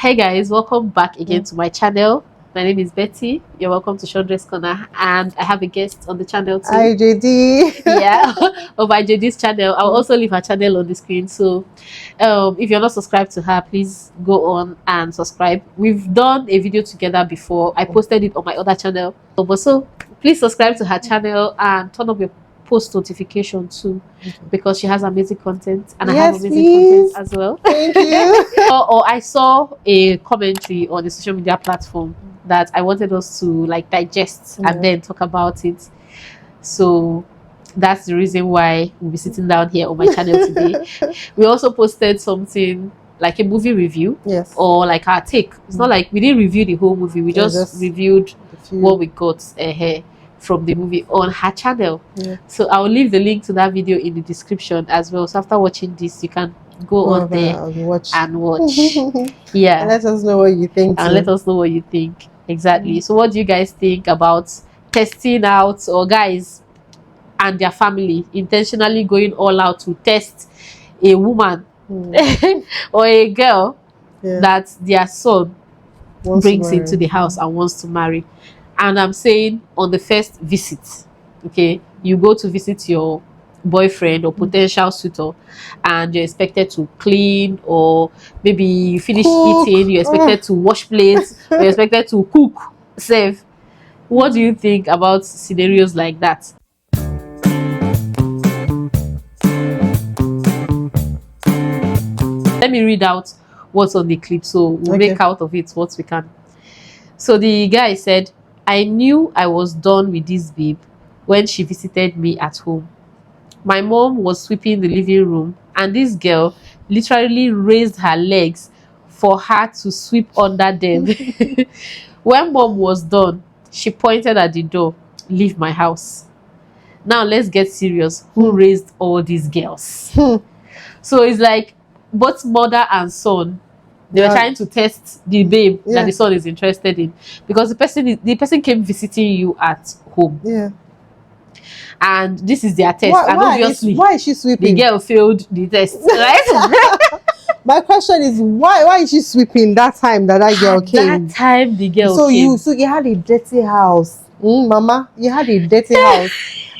Hey guys, welcome back again to my channel. My name is Betty. You're welcome to Shondress Corner, and I have a guest on the channel too. Hi JD. Yeah, over JD's channel. I'll also leave her channel on the screen. So if you're not subscribed to her, please go on and subscribe. We've done a video together before. I posted it on my other channel. So please subscribe to her channel and turn up your post notification too, because she has amazing content and I have amazing content as well. Thank you. Or I saw a commentary on the social media platform that I wanted us to like digest and then talk about it. So that's the reason why we'll be sitting down here on my channel today. We also posted something like a movie review, or like our take. It's not like we didn't review the whole movie, we just reviewed what we got from the movie on her channel. So I'll leave the link to that video in the description as well. So after watching this, you can go on there and watch. And let us know what you think. And let us know what you think. Exactly. So what do you guys think about testing out, or guys and their family intentionally going all out to test a woman or a girl that their son brings into the house and wants to marry? And I'm saying on the first visit, okay, you go to visit your boyfriend or potential suitor, and you're expected to clean, or maybe you finish eating, you're expected to wash plates, you're expected to cook, serve. What do you think about scenarios like that? Let me read out what's on the clip, so we'll make out of it what we can. So the guy said, "I knew I was done with this babe when she visited me at home. My mom was sweeping the living room, and this girl literally raised her legs for her to sweep under them. When mom was done, she pointed at the door, 'Leave my house.' Now let's get serious. Who raised all these girls?" So it's like both mother and son, they were trying to test the babe that the son is interested in, because the person came visiting you at home. And this is their test. And obviously, why is she sweeping? The girl failed the test, right? My question is, why is she sweeping that time that girl came? That time the girl came. So you had a dirty house. Mama, you had a dirty house.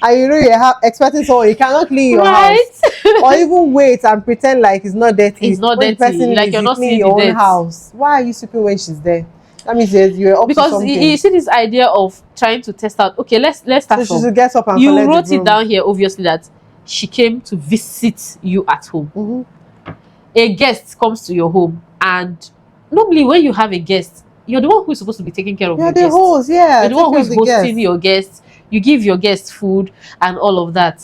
And you know you're expecting someone, you cannot clean your house. Or even wait and pretend like it's not dirty. It's not dirty. Like you're not seeing your own house. Why are you sweeping when she's there? That means you're up to something. Because you see this idea of trying to test out. Okay, let's start so she should get up and you wrote it down here, obviously, that she came to visit you at home. A guest comes to your home, and normally when you have a guest, you're the one who's supposed to be taking care of your guest. You're the host, You're the one who's hosting your guest. You give your guest food and all of that.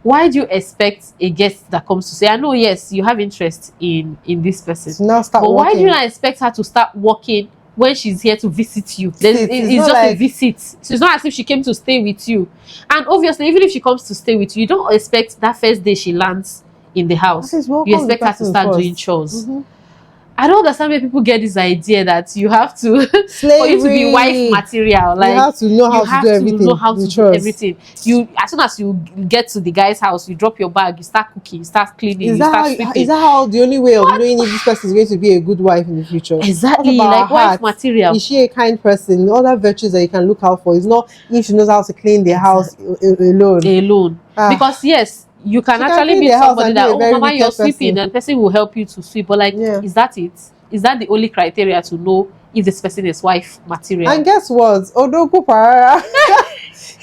Why do you expect a guest that comes to say, "I know, yes, you have interest in this person," but why do you not expect her to start working when she's here to visit you? It's just like a visit. So it's not as if she came to stay with you. And obviously, even if she comes to stay with you, you don't expect that first day she lands in the house, you expect her to start doing chores. I don't understand where people get this idea that you have to for you to be wife material. Like you have to know how to do everything. Know how to do everything. You, as soon as you get to the guy's house, you drop your bag, you start cooking, you start cleaning, is that how the only way of knowing if this person is going to be a good wife in the future? Exactly, like wife material. Is she a kind person? All that virtues that you can look out for. It's not if she knows how to clean the house alone. Because yes, you can actually be somebody that, "Oh, mama, you're sweeping," and the person will help you to sweep. But like, is that it? Is that the only criteria to know if this person is wife material? And guess what? Odoku Parara,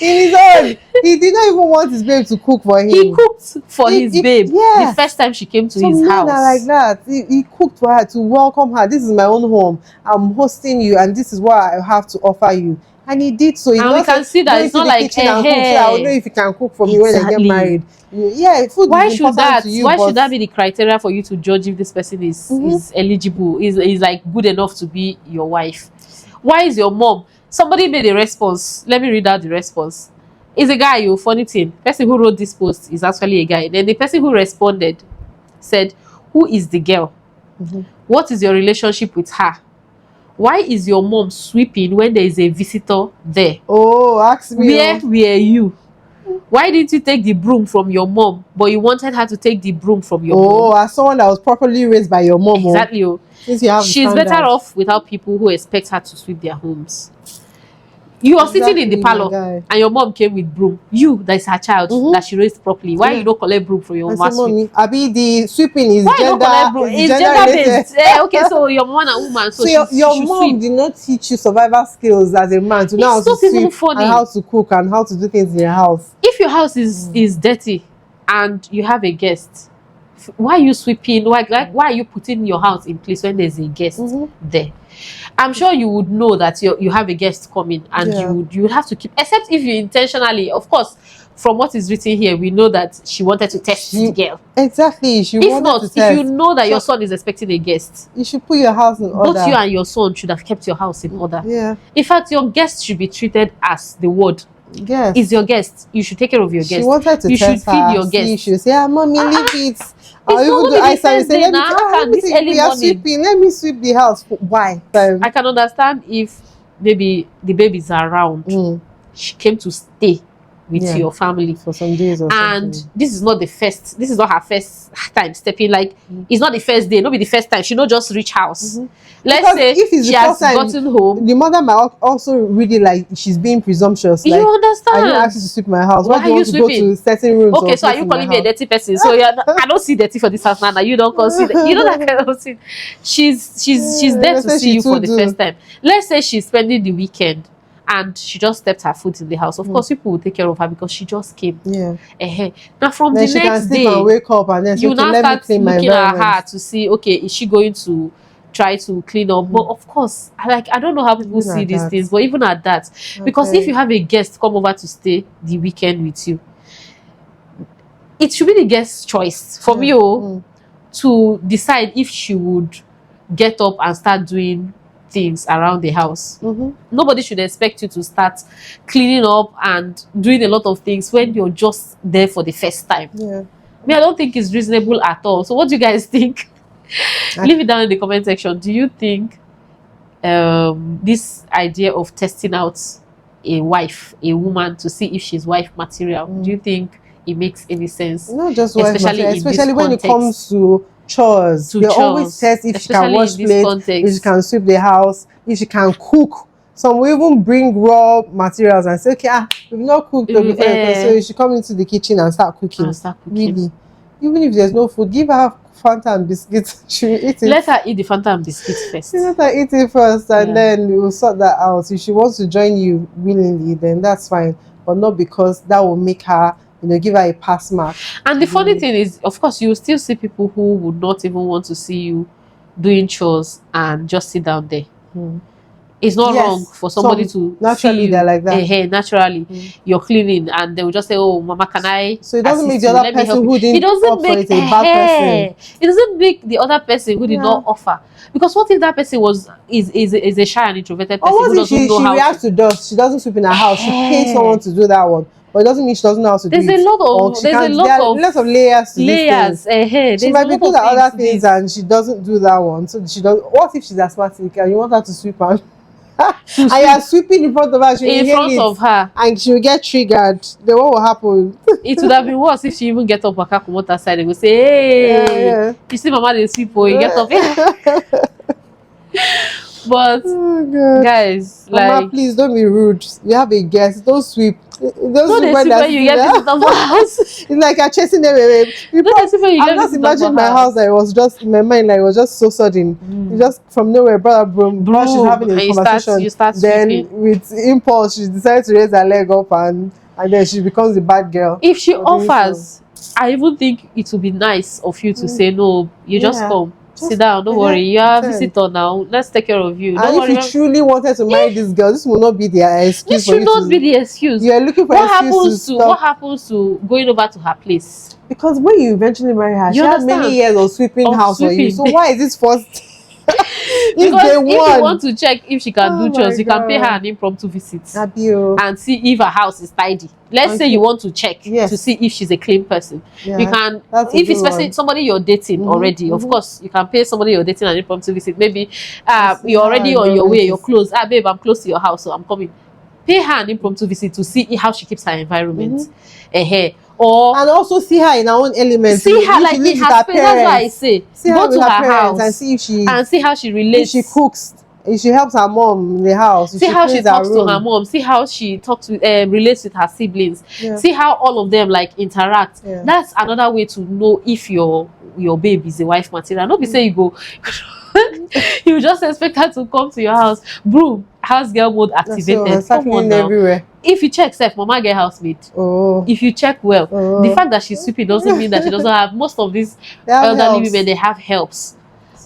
in his own, he did not even want his babe to cook for him. He cooked for his babe the first time she came to his house. Like that. He cooked for her to welcome her. "This is my own home. I'm hosting you, and this is what I have to offer you." And he did so. And we can see that it's not like, "Hey, I don't know if you can cook for me when I get married." Food. Why should that? Why should that be the criteria for you to judge if this person is eligible? Is like good enough to be your wife? Why is your mom? Somebody made a response. Let me read out the response. It's a guy. You funny thing. Person who wrote this post is actually a guy. Then the person who responded said, "Who is the girl? What is your relationship with her? Why is your mom sweeping when there is a visitor there? Oh, ask me. Where were you? Why didn't you take the broom from your mom, but you wanted her to take the broom from your mom?" Oh, as someone that was properly raised by your mom. Exactly. Since you have she's better off without people who expect her to sweep their homes. You are sitting in the parlor and your mom came with broom. You, that is her child, that she raised properly. Why you don't collect broom from your mom? Mommy, Abi, the sweeping is why gender. It's gender based. Okay, so your mom and woman. So your mom sweep. Did not teach you survival skills as a man to know how to sweep and how to cook and how to do things in your house. If your house is dirty and you have a guest, why are you sweeping? Why are you putting your house in place when there's a guest there? I'm sure you would know that you have a guest coming, and you would have to keep, except if you intentionally, of course, from what is written here, we know that she wanted to test the girl. Exactly. If you know that your son is expecting a guest, you should put your house in order. Both you and your son should have kept your house in order. Yeah. In fact, your guest should be treated as the word. Yes. Is your guest. You should take care of your guest. She wanted to you should feed your guest. You should say, mommy, leave it. Or even do I say, let me sweep the house. Why? I can understand if maybe the babies are around. She came to stay with your family for some days or and something. This is not her first time stepping, like it's not the first day, not be the first time, she not just reach house. Let's because say if it's she the has first time, gotten home, the mother might also really like she's being presumptuous. Like, you understand? I didn't ask you to sweep my house. Why do you want to go to certain rooms? Okay, so are you calling me a dirty person? So I don't see dirty for this house now. You don't consider, you know, that kind of thing. She's there to see you for the first time. Let's say she's spending the weekend and she just stepped her foot in the house. Of course, people will take care of her because she just came. Yeah. Now from then the next day, and wake up and then you now start looking at her to see, okay, is she going to try to clean up? But of course, I don't know how people see these things, but even at that, because if you have a guest come over to stay the weekend with you, it should be the guest's choice for me to decide if she would get up and start doing things around the house. Nobody should expect you to start cleaning up and doing a lot of things when you're just there for the first time. I don't think it's reasonable at all. So what do you guys think? Leave it down in the comment section. Do you think this idea of testing out a woman to see if she's wife material, do you think it makes any sense? Not just wife material, especially when it comes to chores. They always test if she can wash plates, if she can sweep the house, if she can cook. Some will even bring raw materials and say, okay, we've not cooked before, so you should come into the kitchen and start cooking. Really, even if there's no food, give her Fanta and biscuits. She will eat it. Let her eat the Fanta and biscuits first. Let her eat it first, and then we'll sort that out. If she wants to join you willingly, then that's fine, but not because that will make her, give her a pass mark. And the funny thing is, of course, you will still see people who would not even want to see you doing chores and just sit down there. It's not wrong for somebody to naturally see you. They're like that. Naturally, you're cleaning, and they will just say, "Oh, Mama, can I?" So it doesn't make the other person who didn't offer it a bad person. It doesn't make the other person who did not offer. Because what if that person is a shy and introverted person who doesn't know how? She reacts to dust. She doesn't sweep in her house. She pays someone to do that one. But it doesn't mean she doesn't know how to do it. There's a lot of layers to these things. She might be good at other things and she doesn't do that one. So she does. What if she's asthmatic and you want her to sweep and you are sweeping in front of her? And she will get triggered. Then what will happen? It would have been worse if she even get up and come outside and go say, "Hey, you see, Mama, they sweep. You get up." But guys, Mama, please don't be rude. You have a guest. Don't sweep. Don't sweep when you get into the house. It's like you're chasing them away. I'm just imagining my house that it was just in my mind, like it was just so sudden. You just from nowhere brought a broom. She's having a conversation. You start then sweeping. with impulse, she decides to raise her leg up and then she becomes the bad girl. If she offers, I even think it would be nice of you to say no. You just come. Sit down, don't worry. You are a visitor now. Let's take care of you. And if you truly wanted to marry this girl, this will not be the excuse. This should not be the excuse. You are looking for what happens to going over to her place? Because when you eventually marry her, she has many years of sweeping house for you. So why is this first? Because if you want to check if she can do chores, you can pay her an impromptu visit and see if her house is tidy. Let's say you want to check to see if she's a clean person. You can, if it's somebody you're dating already, of course, you can pay somebody you're dating an impromptu visit. Maybe you're already on your way, you're close. Babe, I'm close to your house, so I'm coming. Pay her an impromptu visit to see how she keeps her environment. or and also see her in her own element. See her like in her space. That's why I say go to her house and see if she how she relates. If she cooks, if she helps her mom in the house, see how she talks to her mom, see how she talks with relates with her siblings, see how all of them like interact. That's another way to know if your babe is a wife material. Not be say you go you just expect her to come to your house, broom, house girl mode activated. Come on now. Everywhere. If you check self, mama get housemaid. If you check well, the fact that she's sweeping doesn't mean that she doesn't have. Most of these elderly women, they have helps.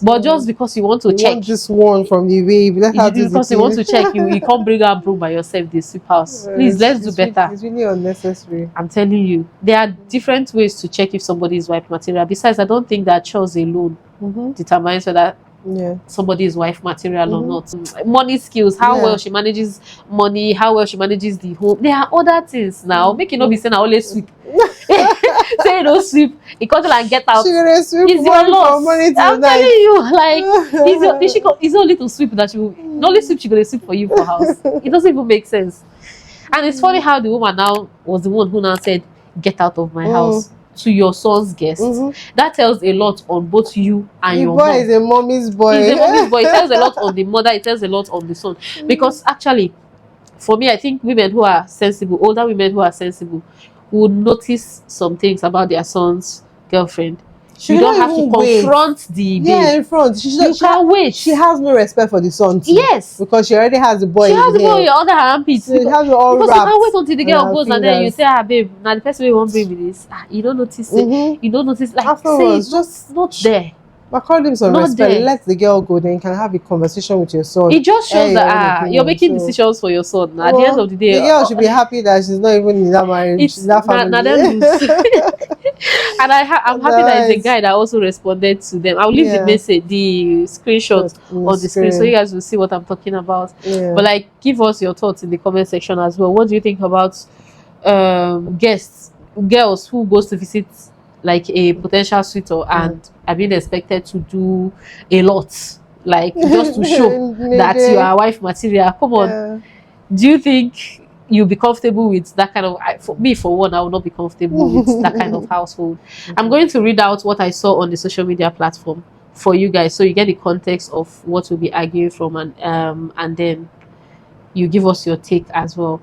But just because you want to check this one from the babe, because you want to check, you can't bring her broom by yourself. They sweep house. Please, let's do better. It's really unnecessary. I'm telling you, there are different ways to check if somebody is wife material. Besides, I don't think that chores alone determines whether somebody is wife material or not. Money skills, how well she manages money, how well she manages the home. There are other things now. Make it not be saying I always sweep. Say you don't sweep, you got to like get out. She gonna sweep it's your loss. I'm telling you, like it's only to sweep that you not only sweep, she gonna sweep for you for house. It doesn't even make sense. And it's funny how the woman now was the one who now said, "Get out of my house." To your son's guest. That tells a lot on both you and your mom. The boy is a mommy's boy. He's a mommy's boy. It tells a lot on the mother. It tells a lot on the son. Because actually, for me, I think women who are sensible, older women who are sensible, would notice some things about their son's girlfriend. You don't have to confront the babe. Yeah, in front. You can't wait. She has no respect for the son too. Yes. Because she already has the boy. She has the boy under her armpits. So because you can't wait until the girl goes and then you say, babe, now the person will won't bring me this. You don't notice it. You don't notice, like, afterwards, say just not there. But call him some respect. Let the girl go. Then you can have a conversation with your son. It just shows that you're making decisions for your son. At the end of the day, the girl should be happy that she's not even in that marriage. She's that family. And I'm happy that it's a guy that also responded to them. I'll leave the message, the screenshot on the screen, so you guys will see what I'm talking about. But like, give us your thoughts in the comment section as well. What do you think about girls who goes to visit like a potential suitor and are being expected to do a lot, like just to show that you are wife material? Come on. Do you think you'll be comfortable with that kind of, for one, I will not be comfortable with that kind of household? I'm going to read out what I saw on the social media platform for you guys, so you get the context of what we'll be arguing from, and then you give us your take as well.